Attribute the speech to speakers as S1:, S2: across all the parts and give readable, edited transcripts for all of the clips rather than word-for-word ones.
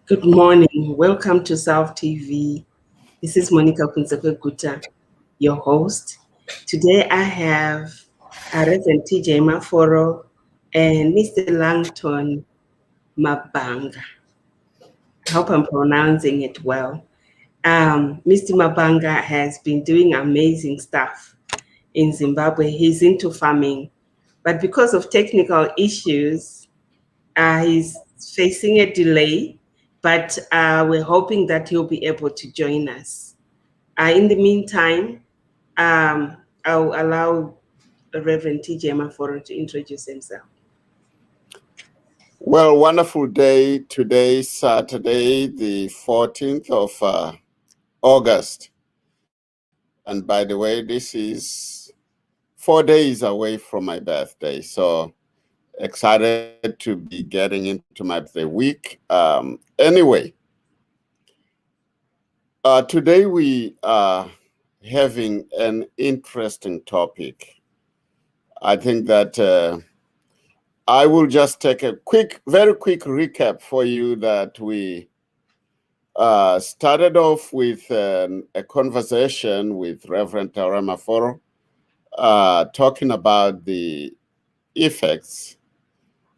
S1: Good morning. Welcome to South TV. This is Monica Kunzekwe-Guta, your host. Today I have Reverend TJ Maforo and Mr. Langton Mabhanga. I hope I'm pronouncing it well. Mr. Mabhanga has been doing amazing stuff in Zimbabwe. He's into farming, but because of technical issues, he's facing a delay, but we're hoping that he'll be able to join us. In the meantime, I'll allow Reverend TJ Maforo to introduce himself.
S2: Well, wonderful day today, Saturday, the 14th of August. And by the way, this is 4 days away from my birthday. So excited to be getting into my birthday week. Anyway, today we are having an interesting topic. I think that I will just take a very quick recap for you that we started off with a conversation with Reverend Tara Maforo talking about the effects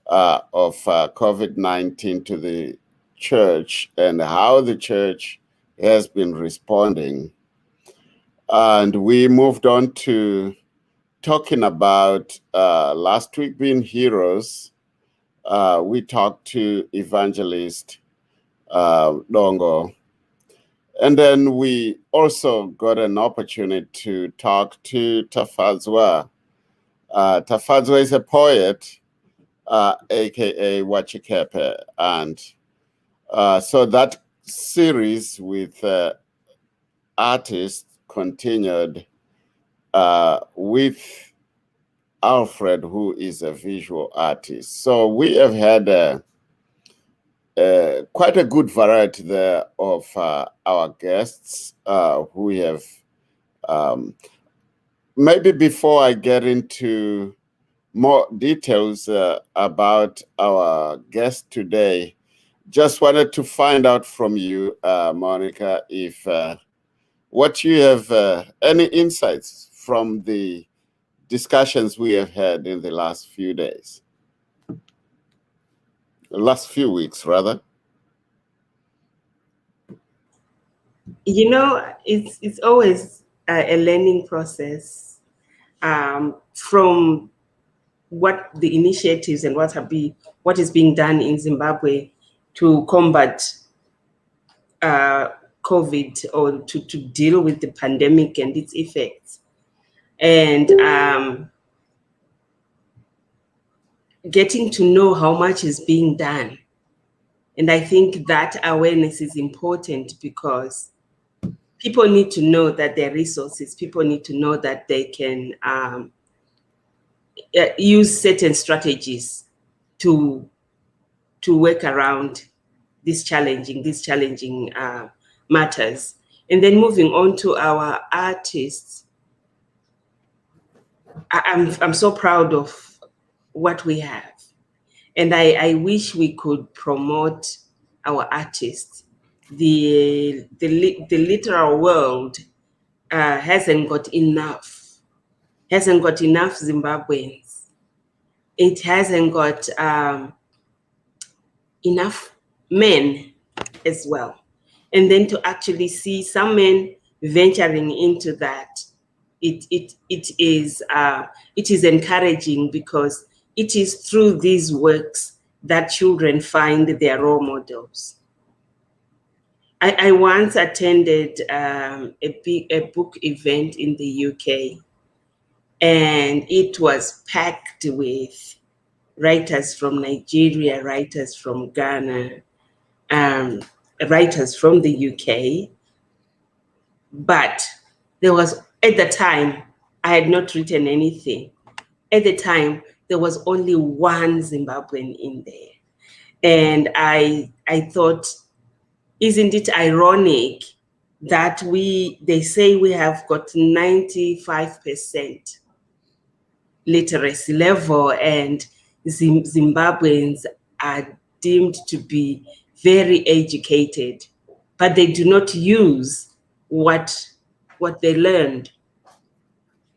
S2: of COVID-19 to the church and how the church has been responding. And we moved on to talking about last week being heroes. We talked to Evangelist Longo. And then we also got an opportunity to talk to Tafadzwa. Tafadzwa is a poet, aka Wachikepe. And so that series with artists continued with Alfred, who is a visual artist. So we have had quite a good variety there of our guests who have. Maybe before I get into more details about our guest today, just wanted to find out from you, Monica, if what you have, any insights from the discussions we have had in the last few days. Last few weeks, rather.
S1: You know, it's always a learning process from what the initiatives and what is being done in Zimbabwe to combat COVID or to deal with the pandemic and its effects. And getting to know how much is being done. And I think that awareness is important because people need to know that there are resources. People need to know that they can use certain strategies to work around these challenging matters. And then moving on to our artists, I'm so proud of what we have. And I wish we could promote our artists. The literal world hasn't got enough Zimbabweans. It hasn't got enough men as well. And then to actually see some men venturing into that, it is encouraging because it is through these works that children find their role models. I once attended a book event in the UK, and it was packed with writers from Nigeria, writers from Ghana, writers from the UK. But there was, at the time, I had not written anything. At the time, there was only one Zimbabwean in there. And I thought, isn't it ironic that they say we have got 95% literacy level and Zimbabweans are deemed to be very educated, but they do not use what they learned.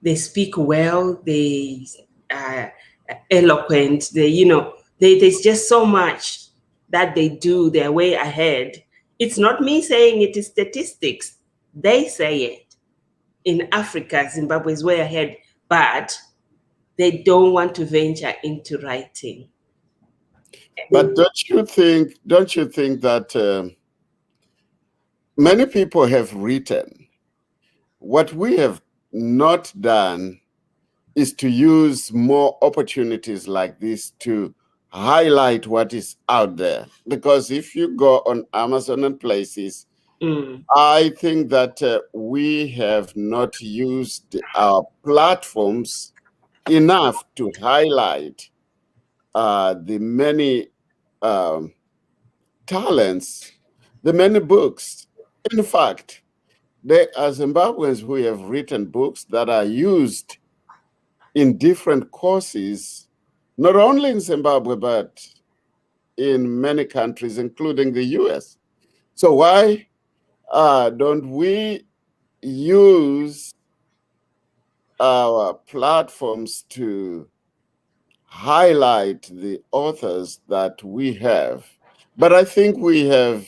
S1: They speak well, they are eloquent, there's just so much that they do, they're way ahead. It's not me saying it, is statistics. They say it. In Africa, Zimbabwe is way ahead, but they don't want to venture into writing.
S2: But don't you think that many people have written? What we have not done is to use more opportunities like this to highlight what is out there. Because if you go on Amazon and places, I think that we have not used our platforms enough to highlight the many talents, the many books. In fact, there are Zimbabweans who have written books that are used in different courses, not only in Zimbabwe, but in many countries, including the US. So why don't we use our platforms to highlight the authors that we have? But I think we have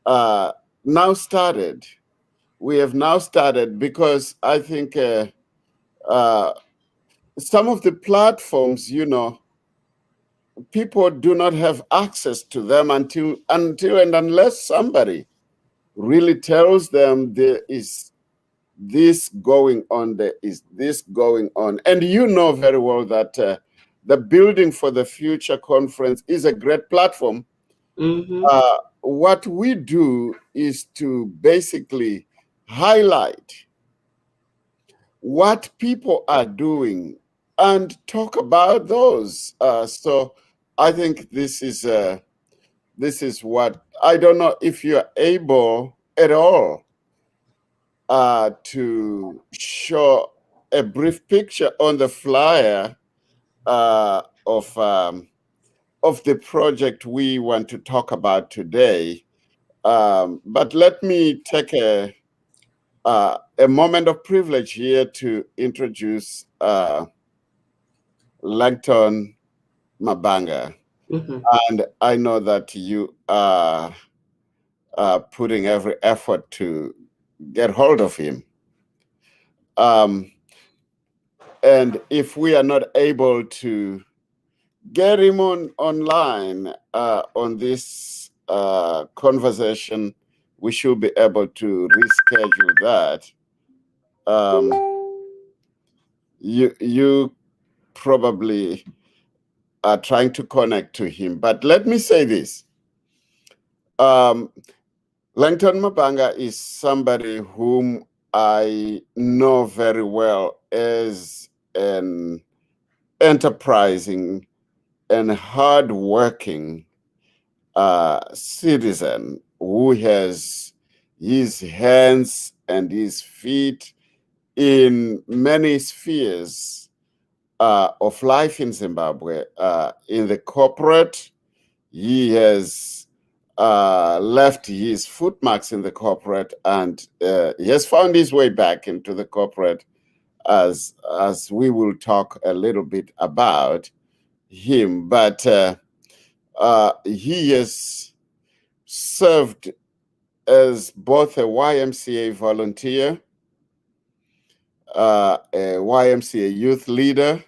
S2: now started. We have now started because I think some of the platforms, people do not have access to them until and unless somebody really tells them there is this going on, there is this going on. And you know very well that the Building for the Future conference is a great platform. What we do is to basically highlight what people are doing and talk about those. So I think this is what, I don't know if you're able at all to show a brief picture on the flyer of the project we want to talk about today. But let me take a moment of privilege here to introduce Langton Mabhanga. And I know that you are putting every effort to get hold of him. And if we are not able to get him online on this conversation, we should be able to reschedule that. You probably are trying to connect to him, but let me say this. Langton Mabhanga is somebody whom I know very well as an enterprising and hardworking citizen who has his hands and his feet in many spheres of life in Zimbabwe. In the corporate, he has left his footmarks in the corporate, and he has found his way back into the corporate, as we will talk a little bit about him. But he has served as both a YMCA volunteer, a YMCA youth leader,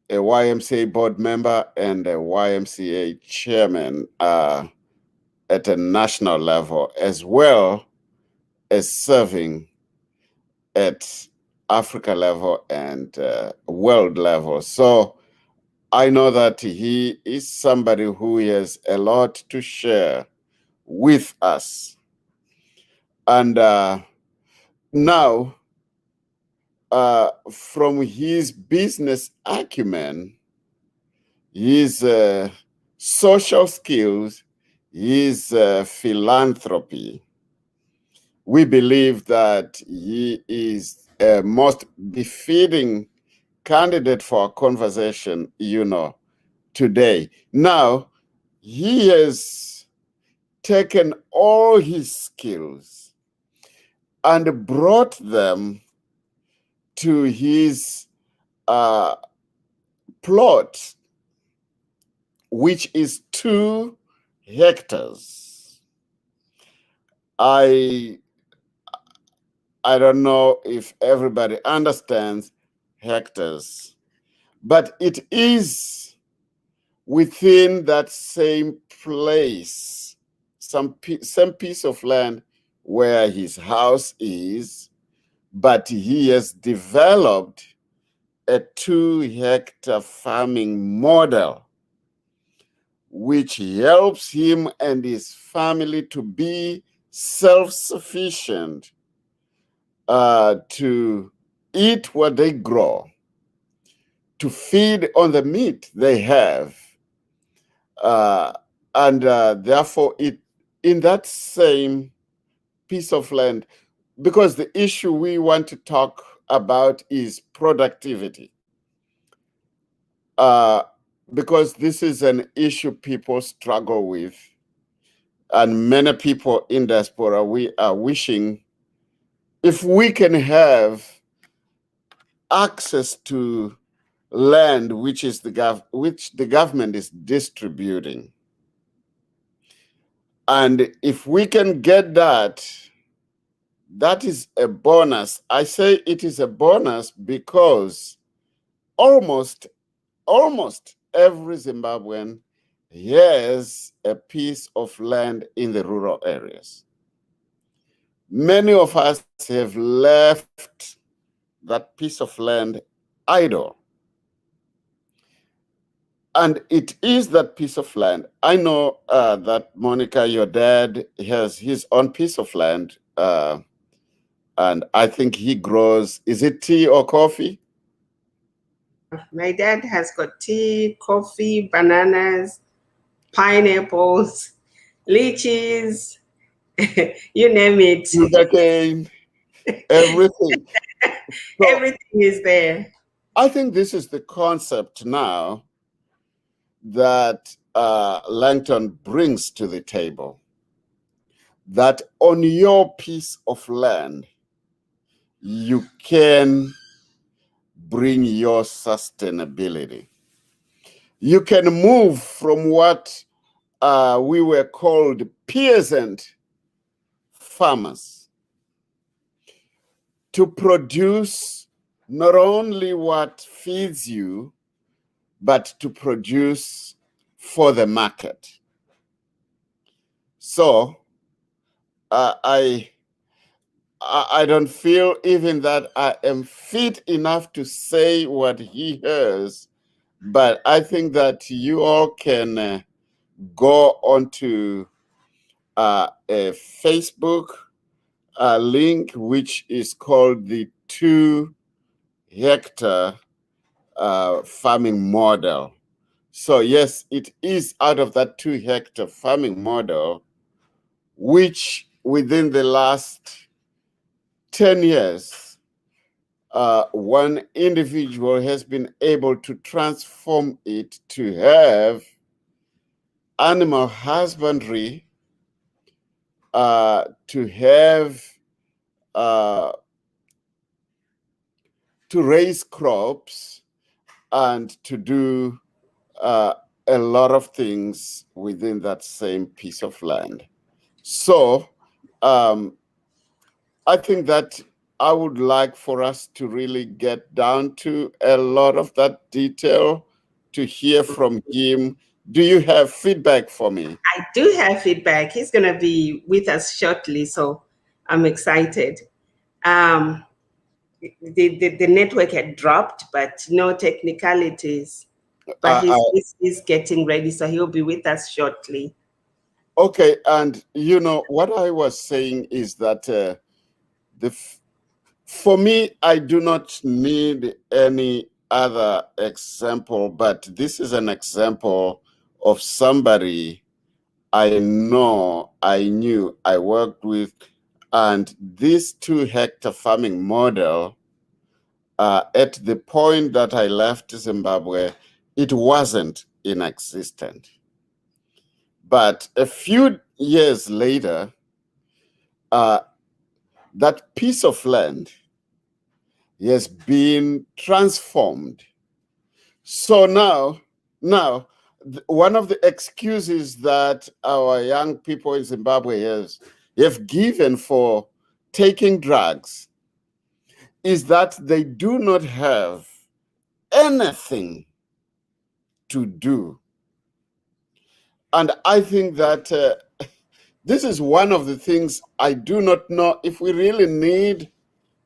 S2: a YMCA board member, and a YMCA chairman at a national level, as well as serving at Africa level and world level. So I know that he is somebody who has a lot to share with us. And now, from his business acumen, his social skills, his philanthropy, we believe that he is a most befitting candidate for a conversation, today. Now, he has taken all his skills and brought them to his plot, which is 2 hectares. I don't know if everybody understands hectares, but it is within that same place, same piece of land where his house is, but he has developed a 2-hectare farming model, which helps him and his family to be self-sufficient, to eat what they grow, to feed on the meat they have, and therefore it in that same piece of land, because the issue we want to talk about is productivity, because this is an issue people struggle with, and many people in diaspora, we are wishing if we can have access to land which the government is distributing. And if we can get that, that is a bonus. I say it is a bonus because almost every Zimbabwean has a piece of land in the rural areas. Many of us have left that piece of land idle. And it is that piece of land. I know that, Monica, your dad has his own piece of land, and I think he grows, is it tea or coffee?
S1: My dad has got tea, coffee, bananas, pineapples, lychees, you name it.
S2: Sugarcane, everything. So
S1: Everything is there.
S2: I think this is the concept now that Langton brings to the table, that on your piece of land, you can bring your sustainability. You can move from what we were called peasant farmers to produce not only what feeds you, but to produce for the market. So I don't feel even that I am fit enough to say what he hears, but I think that you all can go onto a Facebook link, which is called the 2-hectare farming model. So yes, it is out of that 2-hectare farming model, which within the last 10 years, one individual has been able to transform it to have animal husbandry, to have to raise crops, and to do a lot of things within that same piece of land. So I think that I would like for us to really get down to a lot of that detail, to hear from him. Do you have feedback for me?
S1: I do have feedback. He's going to be with us shortly, so I'm excited. Um, the network had dropped, but no technicalities. But he's getting ready, so he'll be with us shortly.
S2: Okay, and you know what I was saying is that for me, I do not need any other example, but this is an example of somebody I know, I knew, I worked with, and this 2-hectare farming model, at the point that I left Zimbabwe, it wasn't in existence. But a few years later, uh, that piece of land has been transformed. So now, one of the excuses that our young people in Zimbabwe have given for taking drugs is that they do not have anything to do. And I think that this is one of the things I do not know if we really need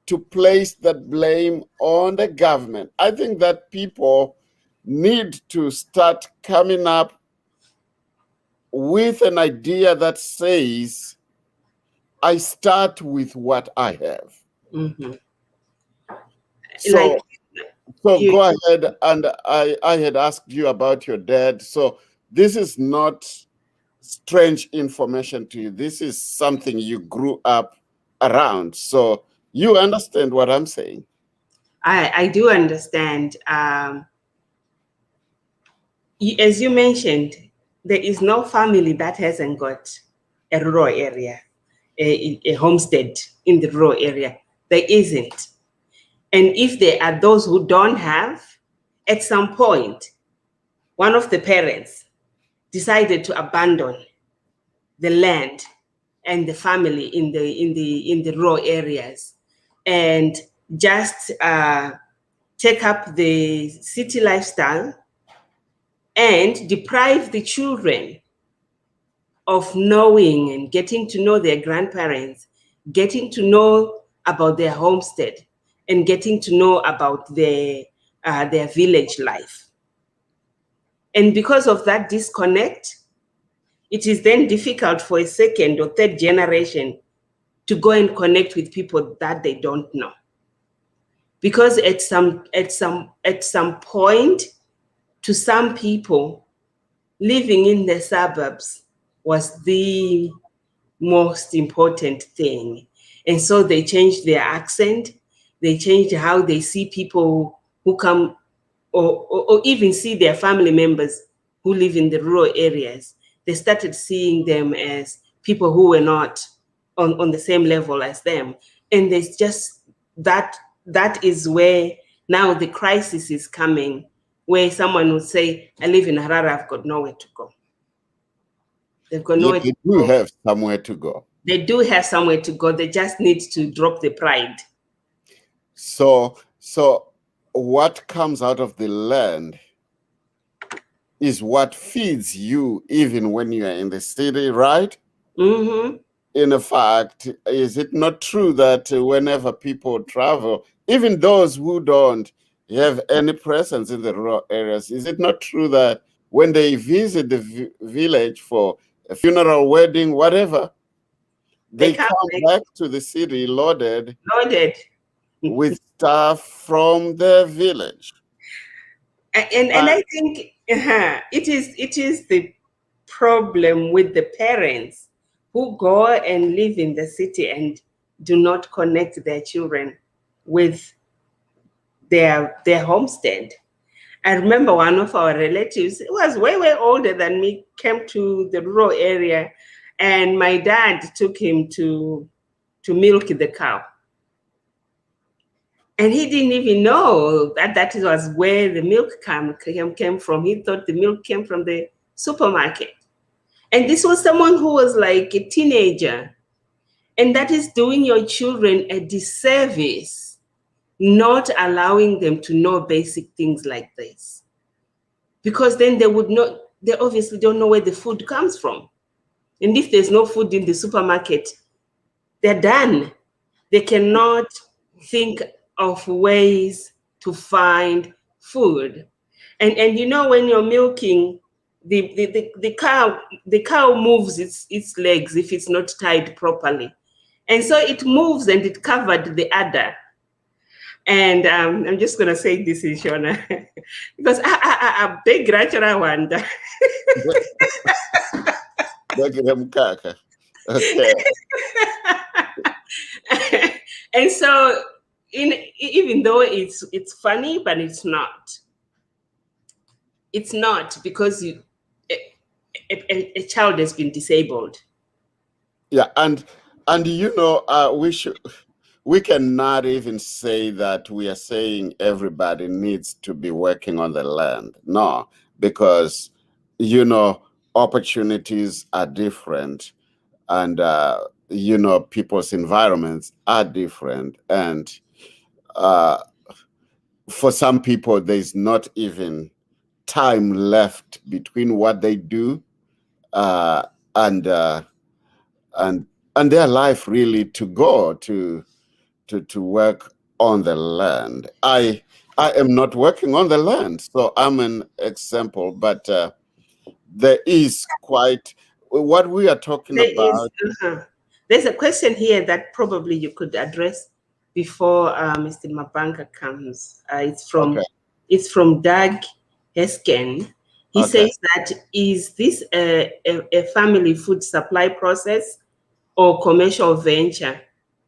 S2: to place that blame on the government. I think that people need to start coming up with an idea that says, I start with what I have.
S1: Mm-hmm. Like
S2: So so
S1: you,
S2: go ahead, and I had asked you about your dad. So this is not strange information to you. This is something you grew up around. So you understand what I'm saying.
S1: I do understand. As you mentioned, there is no family that hasn't got a rural area, a homestead in the rural area. There isn't. And if there are those who don't have, at some point, one of the parents decided to abandon the land and the family in the rural areas and just take up the city lifestyle and deprive the children of knowing and getting to know their grandparents, getting to know about their homestead, and getting to know about their village life. And because of that disconnect, it is then difficult for a second or third generation to go and connect with people that they don't know. Because at some point, to some people, living in the suburbs was the most important thing. And so they changed their accent, they changed how they see people who come or even see their family members who live in the rural areas. They started seeing them as people who were not on the same level as them. And there's just that is where now the crisis is coming, where someone would say, I live in Harare, I've got nowhere to go. They've got
S2: Yet
S1: nowhere to
S2: they do
S1: go.
S2: have somewhere to go.
S1: They do have somewhere to go. They just need to drop the pride.
S2: So what comes out of the land is what feeds you even when you are in the city, right?
S1: Mm-hmm.
S2: In fact, is it not true that whenever people travel, even those who don't have any presence in the rural areas, is it not true that when they visit the village for a funeral, wedding, whatever,
S1: They
S2: they
S1: come
S2: come
S1: back
S2: back to the city loaded
S1: loaded.
S2: with stuff from the village?
S1: And I think it is the problem with the parents who go and live in the city and do not connect their children with their homestead. I remember one of our relatives, who was way older than me, came to the rural area, and my dad took him to milk the cow. And he didn't even know that was where the milk came from. He thought the milk came from the supermarket. And this was someone who was like a teenager. And that is doing your children a disservice, not allowing them to know basic things like this. Because then they obviously don't know where the food comes from. And if there's no food in the supermarket, they're done. They cannot think of ways to find food. And when you're milking, the cow moves its legs if it's not tied properly. And so it moves and it covered the udder. And I'm just going to say this in Shona because I big natural wonder.
S2: Okay.
S1: And so even though it's funny, but it's not because a child has been disabled.
S2: Yeah, and we cannot even say that we are saying everybody needs to be working on the land. No, because opportunities are different, and people's environments are different, and uh, for some people there's not even time left between what they do uh, and and and their life really to go to work on the land. I am not working on the land, so I'm an example, but there is quite what we are talking
S1: There is,
S2: about.
S1: there's a question here that probably you could address before Mr. Mabhanga comes.
S2: Okay,
S1: It's from Doug Hesken. He
S2: okay.
S1: says that is this a family food supply process or commercial venture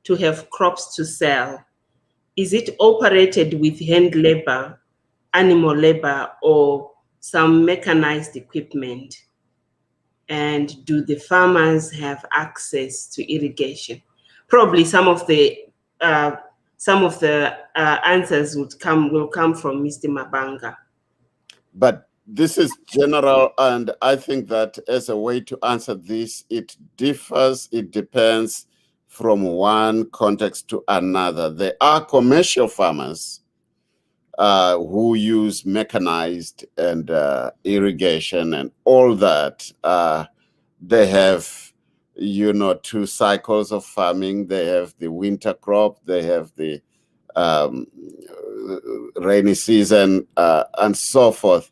S1: to have crops to sell? Is it operated with hand labor, animal labor, or some mechanized equipment? And do the farmers have access to irrigation? Probably uh, some of the answers will come from Mr. Mabhanga.
S2: But this is general, and I think that as a way to answer this, it differs, it depends from one context to another. There are commercial farmers who use mechanized and irrigation and all that. They have, 2 cycles of farming. They have the winter crop, they have the um, rainy season, and so forth.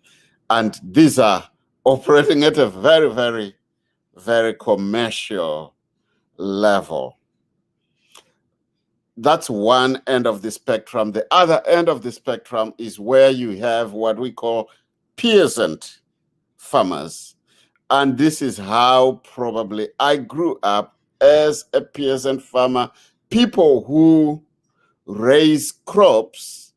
S2: And these are operating at a very, very, very commercial level. That's one end of the spectrum. The other end of the spectrum is where you have what we call peasant farmers. And this is how probably I grew up as a peasant farmer, people who raise crops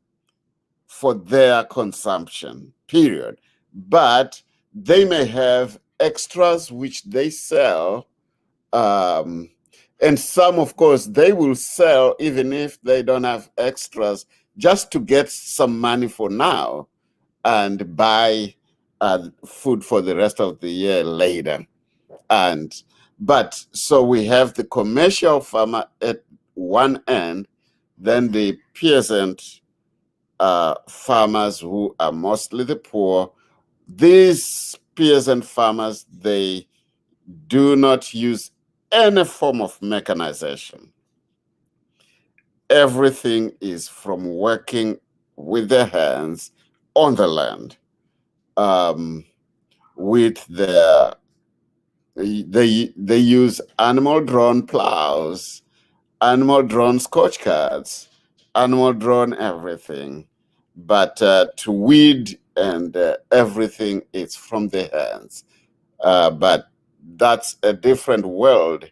S2: for their consumption, period. But they may have extras which they sell. Um, and some, of course, they will sell even if they don't have extras, just to get some money for now and buy food for the rest of the year later. And but so we have the commercial farmer at one end, then the peasant farmers who are mostly the poor. These peasant farmers, they do not use any form of mechanization. Everything is from working with their hands on the land, um, with their they use animal drawn plows, animal drawn scotch cards, animal drawn everything. But to weed and everything, it's from the hands. But that's a different world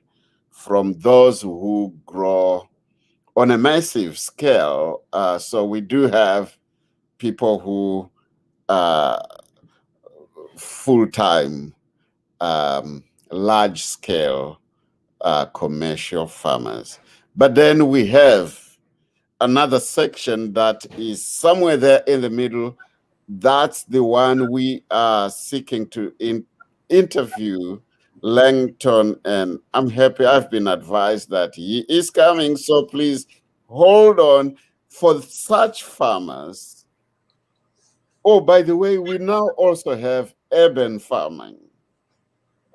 S2: from those who grow on a massive scale. So we do have people who are full time, large scale commercial farmers. But then we have another section that is somewhere there in the middle. That's the one we are seeking to interview Langton, and I'm happy I've been advised that he is coming. So please hold on for such farmers. Oh, by the way, we now also have urban farming,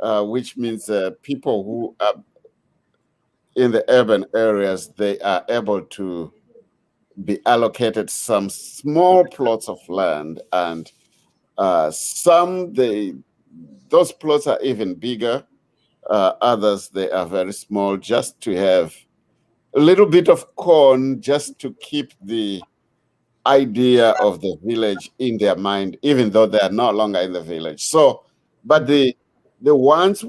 S2: which means people who are in the urban areas, they are able to be allocated some small plots of land, and those plots are even bigger. Others, they are very small, just to have a little bit of corn, just to keep the idea of the village in their mind, even though they are no longer in the village. So, but the ones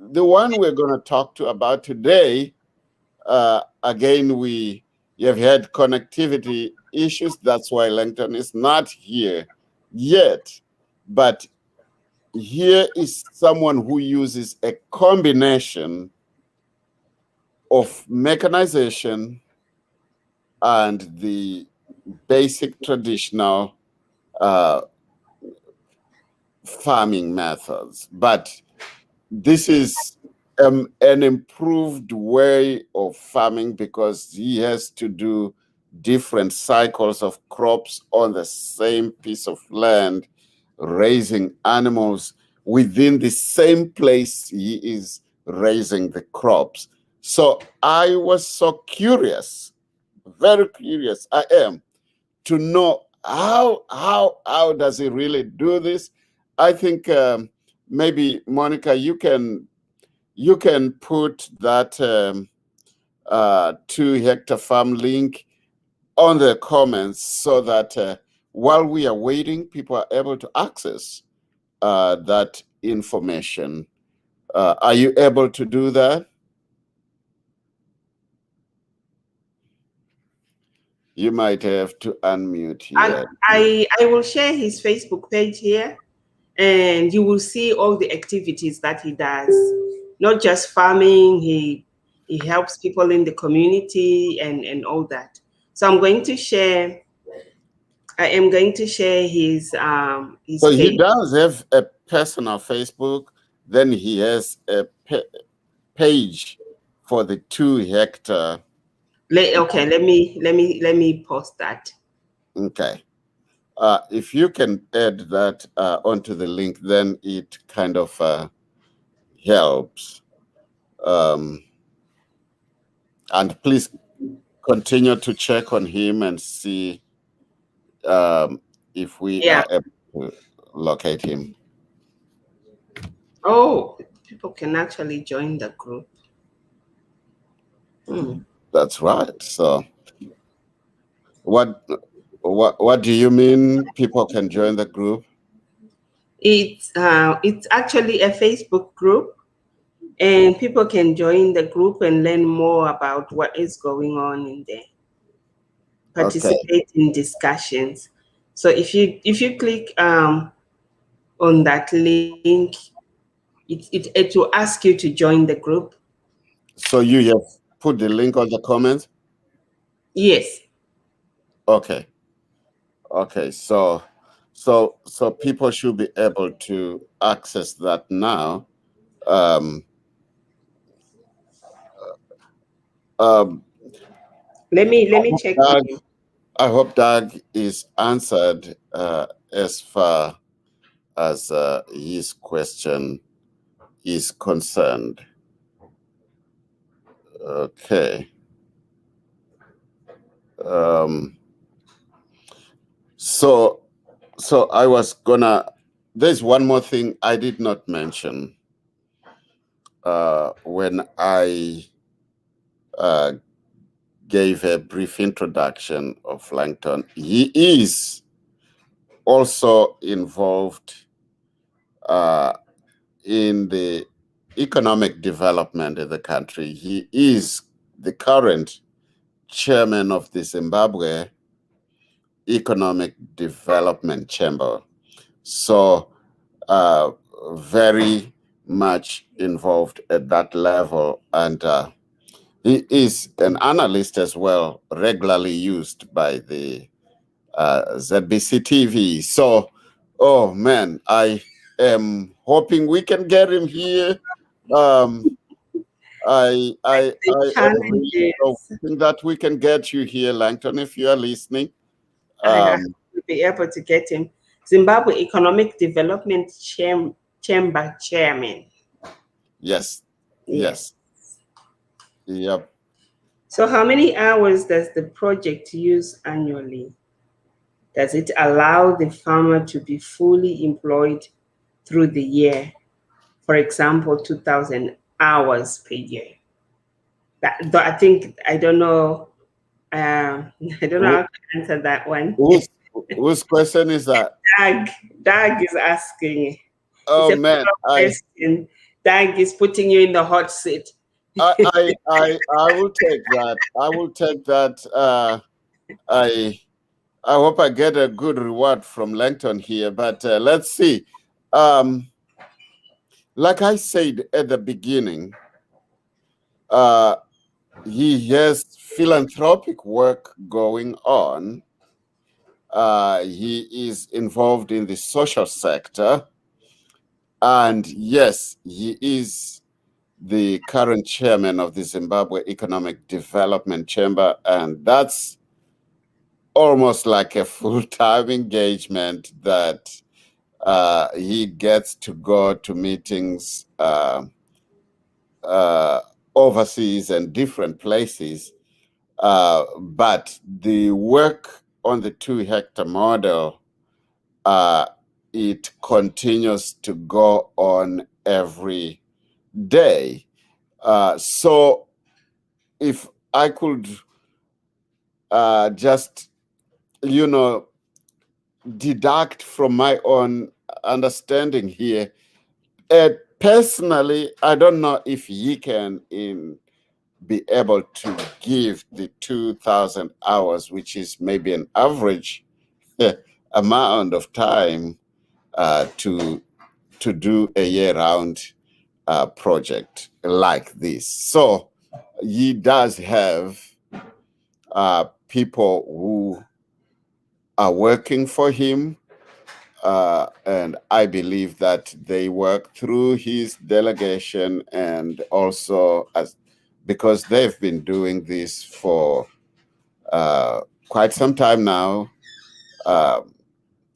S2: the one we're going to talk to about today, again, we have had connectivity issues. That's why Langton is not here yet. But here is someone who uses a combination of mechanization and the basic traditional uh, farming methods. But this is an improved way of farming because he has to do different cycles of crops on the same piece of land, raising animals within the same place he is raising the crops. So I was so curious, very curious I am, to know how does he really do this. I think maybe Monica, you can put that 2 hectare farm link on the comments so that while we are waiting, people are able to access that information. Are you able to do that? You might have to unmute here.
S1: I will share his Facebook page here, and you will see all the activities that he does. Not just farming, he helps people in the community and all that. So I am going to share his
S2: So he
S1: page.
S2: does have a personal Facebook, then he has a page for the 2 hectare.
S1: Okay, let me post that.
S2: Okay. If you can add that onto the link, then it kind of helps. And please continue to check on him and see if we
S1: Yeah.
S2: are able to locate him.
S1: Oh, people can actually join the group.
S2: That's right. So what do you mean people can join the group?
S1: It's actually a Facebook group, and people can join the group and learn more about what is going on in there.
S2: Okay.
S1: Participate in discussions. So if you click on that link, it will ask you to join the group.
S2: So you have put the link on the comments?
S1: Yes.
S2: Okay. Okay. So people should be able to access that now. Um, um,
S1: Let me check on
S2: Doug,
S1: you.
S2: I hope Doug is answered as far as his question is concerned. Okay. Um, so I was gonna. There's one more thing I did not mention when I gave a brief introduction of Langton. He is also involved in the economic development of the country. He is the current chairman of the Zimbabwe Economic Development Chamber. So, very much involved at that level. And he is an analyst as well, regularly used by the ZBC TV. So, oh man, I am hoping we can get him here. Um,
S1: The
S2: I am really
S1: challenges.
S2: hoping that we can get you here, Langton, if you are listening.
S1: I have
S2: Um,
S1: to be able to get him. Zimbabwe Economic Development Chamber Chairman.
S2: yes,
S1: Yes.
S2: yes, yep.
S1: So how many hours does the project use annually? Does it allow the farmer to be fully employed through the year? For example, 2,000 hours per year. I think I don't know. I don't know how
S2: Who,
S1: to answer that one.
S2: whose question is that?
S1: Doug, Doug is asking. It's
S2: Oh
S1: a
S2: man,
S1: follow-up question. Doug is putting you in the hot seat.
S2: I will take that. I will take that. I I hope I get a good reward from Langton here, but let's see. Um, like I said at the beginning, uh, he has philanthropic work going on. He is involved in the social sector. And yes, he is the current chairman of the Zimbabwe Economic Development Chamber. And that's almost like a full-time engagement that he gets to go to meetings uh, overseas and different places. But the work on the 2 hectare model, uh, it continues to go on every day. So if I could just, you know, deduct from my own understanding here, personally, I don't know if he can be able to give the 2,000 hours, which is maybe an average amount of time to do a year-round project like this. So he does have people who are working for him, and I believe that they work through his delegation, and also as because they've been doing this for quite some time now, uh,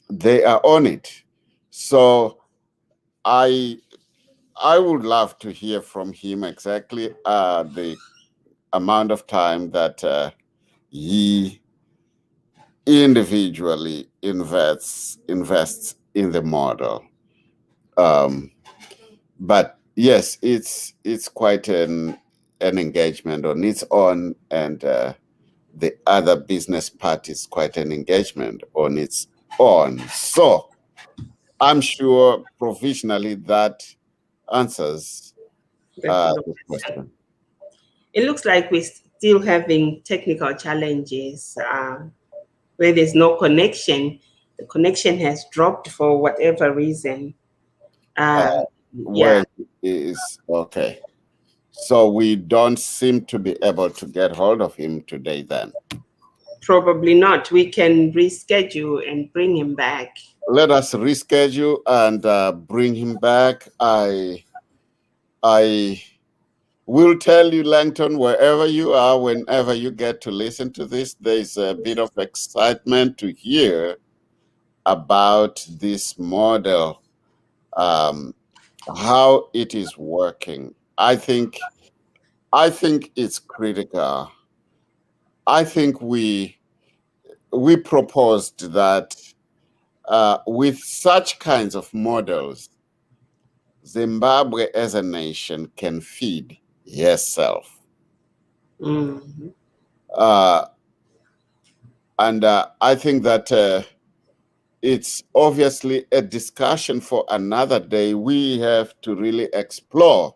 S2: they are on it. So I I would love to hear from him exactly the amount of time that he individually invests in the model. Um, but yes, it's quite an engagement on its own, and the other business part is quite an engagement on its own. So I'm sure provisionally that answers the question.
S1: It looks like we're still having technical challenges where there's no connection. The connection has dropped for whatever reason.
S2: Uh,
S1: Uh, yeah,
S2: where is okay. So we don't seem to be able to get hold of him today then.
S1: probably not. We can reschedule and bring him back.
S2: Let us reschedule and bring him back. I will tell you, Langton, wherever you are, whenever you get to listen to this, there's a bit of excitement to hear about this model, um, how it is working. I think it's critical. I think we proposed that with such kinds of models, Zimbabwe as a nation can feed herself.
S1: Mhm.
S2: Uh, and I think that it's obviously a discussion for another day. We have to really explore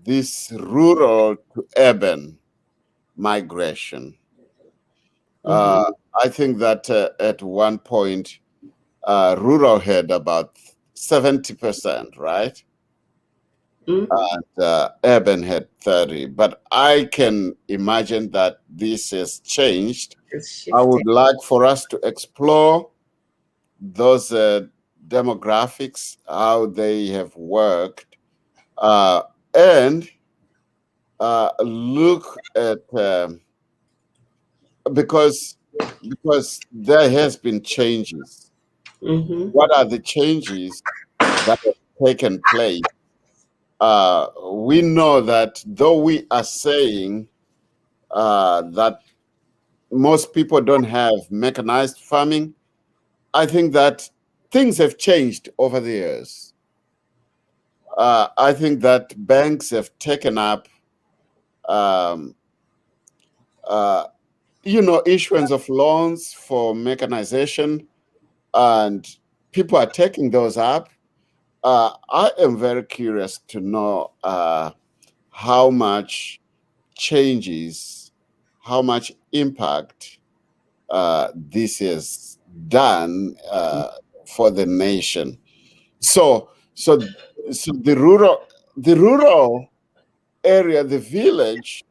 S2: this rural to urban migration.
S1: Mhm.
S2: I think that at one point, rural had about 70%, right?
S1: Mhm.
S2: And urban had 30. But I can imagine that this has changed.
S1: It's
S2: I
S1: shifting.
S2: would like for us to explore those demographics, how they have worked, uh, and look at because there has been changes.
S1: Mhm.
S2: What are the changes that have taken place? We know that though we are saying that most people don't have mechanized farming, I think that things have changed over the years. I think that banks have taken up, um, uh, issuance of loans for mechanization, and people are taking those up. I am very curious to know how much changes, how much impact this has done for the nation. So So the rural area, the village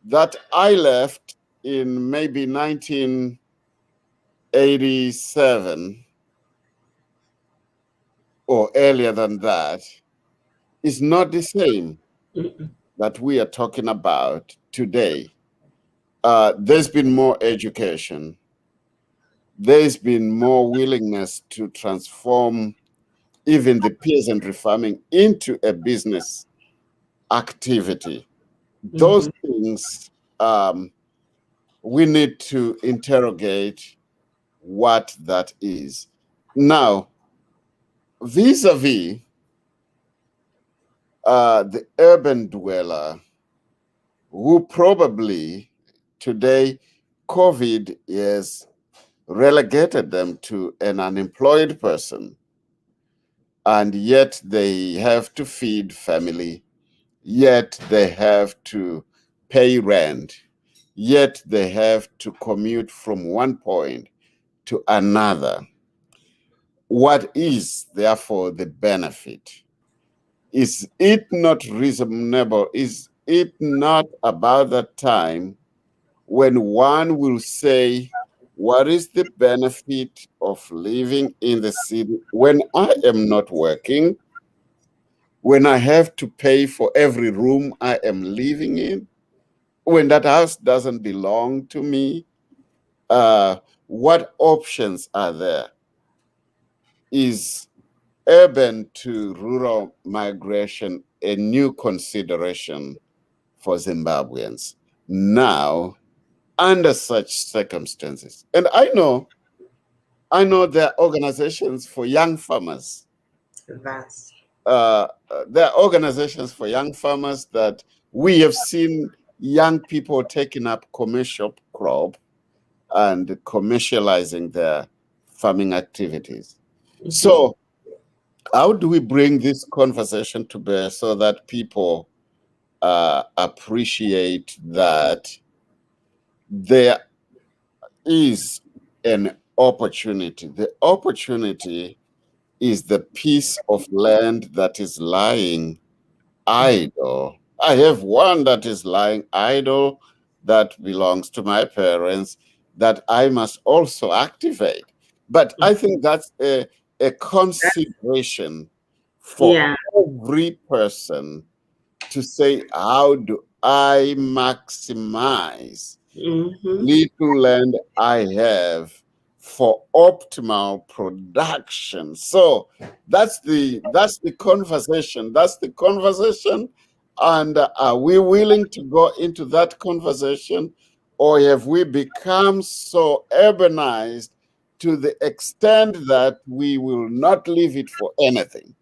S2: that I left in maybe 1987 or earlier than that, is not the same
S1: Mm-mm.
S2: that we are talking about today. There's been more education. There's been more willingness to transform even the peasantry farming into a business activity. Those
S1: Mhm.
S2: things, we need to interrogate what that is. Now, vis-a-vis the urban dweller, who probably today COVID has relegated them to an unemployed person, and yet they have to feed family, yet they have to pay rent, yet they have to commute from one point to another. What is therefore the benefit? Is it not reasonable? Is it not about that time when one will say, what is the benefit of living in the city when I am not working, when I have to pay for every room I am living in, when that house doesn't belong to me? What options are there? Is urban to rural migration a new consideration for Zimbabweans now under such circumstances? And I know there are organizations for young farmers.
S1: That's
S2: There are organizations for young farmers that we have seen young people taking up commercial crop and commercializing their farming activities.
S1: mhm.
S2: So, how do we bring this conversation to bear so that people appreciate that there is an opportunity? The opportunity is the piece of land that is lying idle. I have one that is lying idle that belongs to my parents that I must also activate. But I think that's a consideration for
S1: Yeah.
S2: every person to say, how do I maximize
S1: Mm-hmm.
S2: little land I have for optimal production? So that's the conversation. That's the conversation. And are we willing to go into that conversation, or have we become so urbanized to the extent that we will not leave it for anything,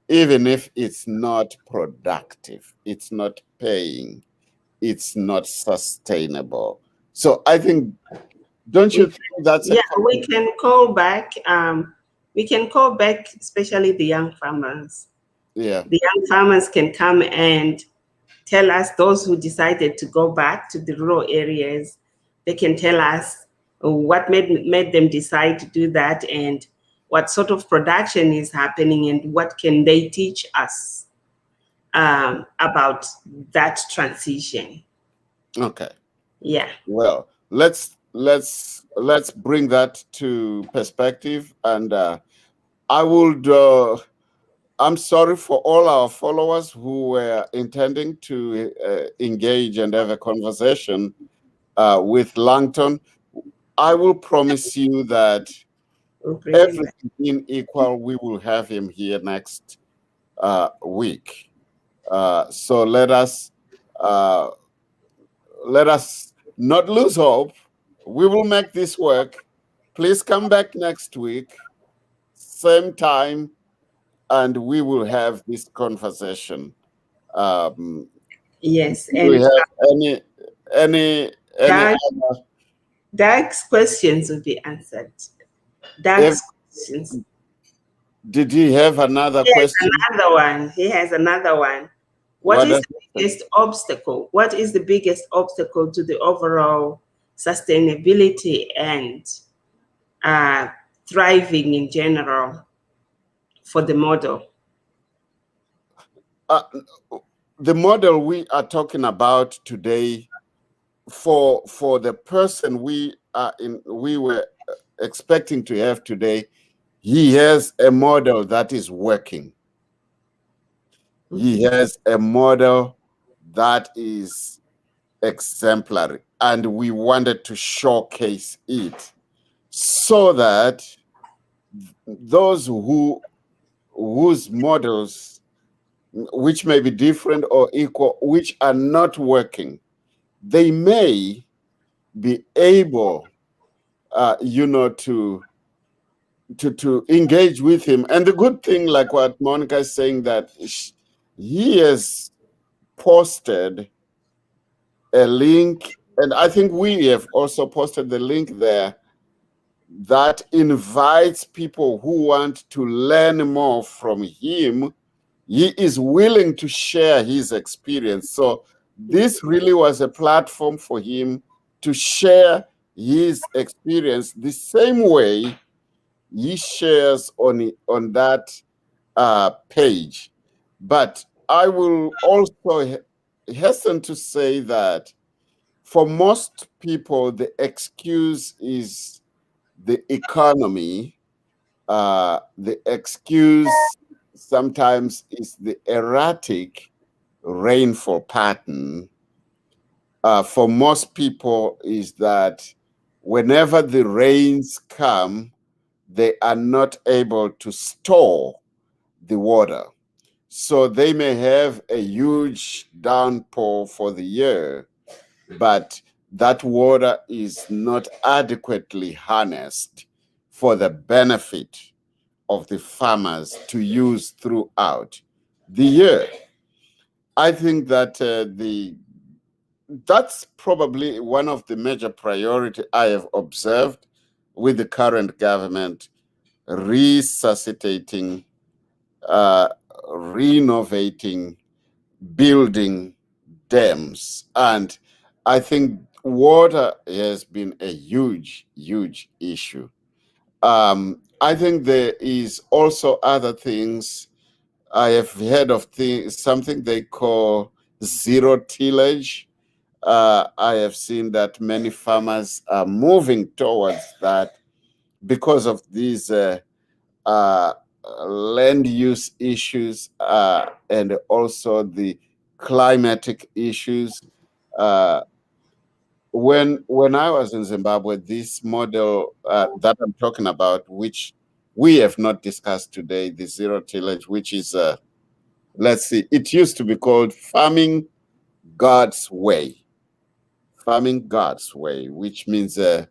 S2: even if it's not productive, it's not paying, it's not sustainable? So I think, don't you
S1: We
S2: think that's a
S1: yeah, we can call back. We can call back, especially the young farmers.
S2: yeah,
S1: The young farmers can come and tell us, those who decided to go back to the rural areas, they can tell us what made them decide to do that, and what sort of production is happening, and what can they teach us about that transition.
S2: okay.
S1: Yeah.
S2: Well, let's bring that to perspective, and I would. I'm sorry for all our followers who were intending to engage and have a conversation with Langton. I will promise you that
S1: We'll bring him back.
S2: everything being equal, we will have him here next week. So uh, let us not lose hope. We will make this work. Please come back next week, same time, and we will have this conversation. Um,
S1: Yes,
S2: do we
S1: and
S2: have any
S1: Doug,
S2: other?
S1: Doug's questions will be answered.
S2: If,
S1: Doug's questions.
S2: did he have another
S1: He has
S2: question?
S1: another one. He has another one. What
S2: What
S1: is
S2: does
S1: the
S2: it
S1: biggest obstacle? What is the biggest obstacle to the overall sustainability and uh, thriving in general for the model?
S2: uh, the model we are talking about today, for the person we were expecting to have today, he has a model that is working. He has a model that is exemplary, and we wanted to showcase it so that those whose models, which may be different or equal, which are not working, they may be able, to engage with him. And the good thing, like what Monica is saying, that he has posted a link, and I think we have also posted the link there that invites people who want to learn more from him. He is willing to share his experience. So this really was a platform for him to share his experience the same way he shares on that page. But I will also hasten to say that for most people, the excuse is the economy. The excuse sometimes is the erratic rainfall pattern. For most people, is that whenever the rains come, they are not able to store the water. So they may have a huge downpour for the year, but that water is not adequately harnessed for the benefit of the farmers to use throughout the year. I think that that's probably one of the major priority I have observed with the current government, resuscitating, uh, renovating, building dams. And I think water has been a huge, huge issue. I think there is also other things. I have heard of something they call zero tillage. I have seen that many farmers are moving towards that because of these uh, land use issues, and also the climatic issues. Uh, when I was in Zimbabwe, this model that I'm talking about, which we have not discussed today, the zero tillage, which is let's see, it used to be called God's way, farming God's way, which means uh,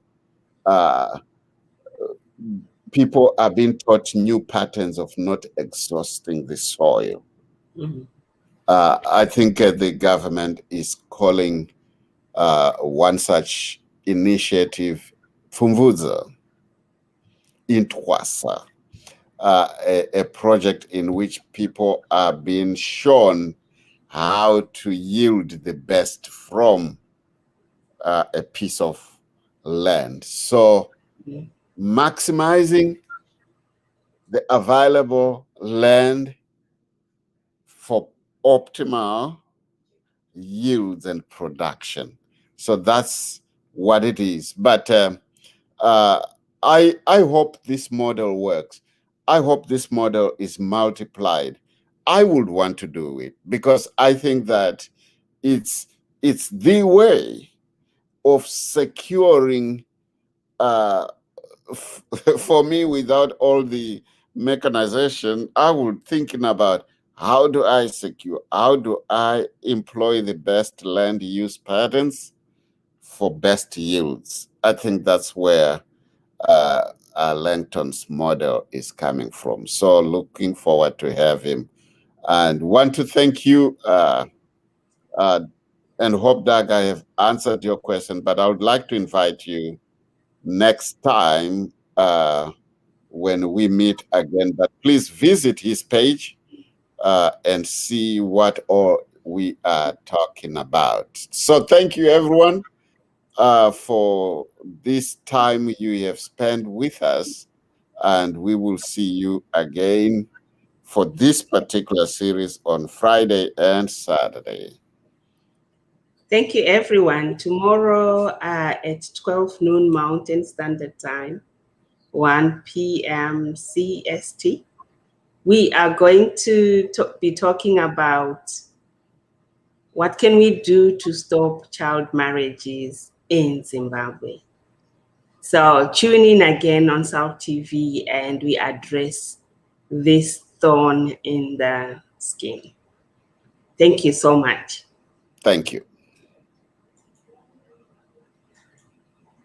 S2: people are being taught new patterns of not exhausting the soil.
S1: Mhm.
S2: I think the government is calling one such initiative Pfumvudza Intwasa, a project in which people are being shown how to yield the best from a piece of land. So
S1: Mhm.
S2: maximizing the available land for optimal yields and production. So that's what it is. But uh, I hope this model works. I hope this model is multiplied. I would want to do it because I think that it's it's the way of securing, uh, for me, without all the mechanization. I would thinking about how do I secure, how do I employ the best land use patterns for best yields. I think that's where Langton's model is coming from. So looking forward to have him, and want to thank you, uh, and hope that I have answered your question. But I would like to invite you next time when we meet again. But please visit his page and see what all we are talking about. So thank you, everyone, for this time you have spent with us, and we will see you again for this particular series on Friday and Saturday.
S1: Thank you, everyone. Tomorrow at 12 noon Mountain Standard Time, 1 p.m. CST, we are going to be talking about what can we do to stop child marriages in Zimbabwe. So tune in again on South TV and we address this thorn in the skin. Thank you so much.
S2: Thank you.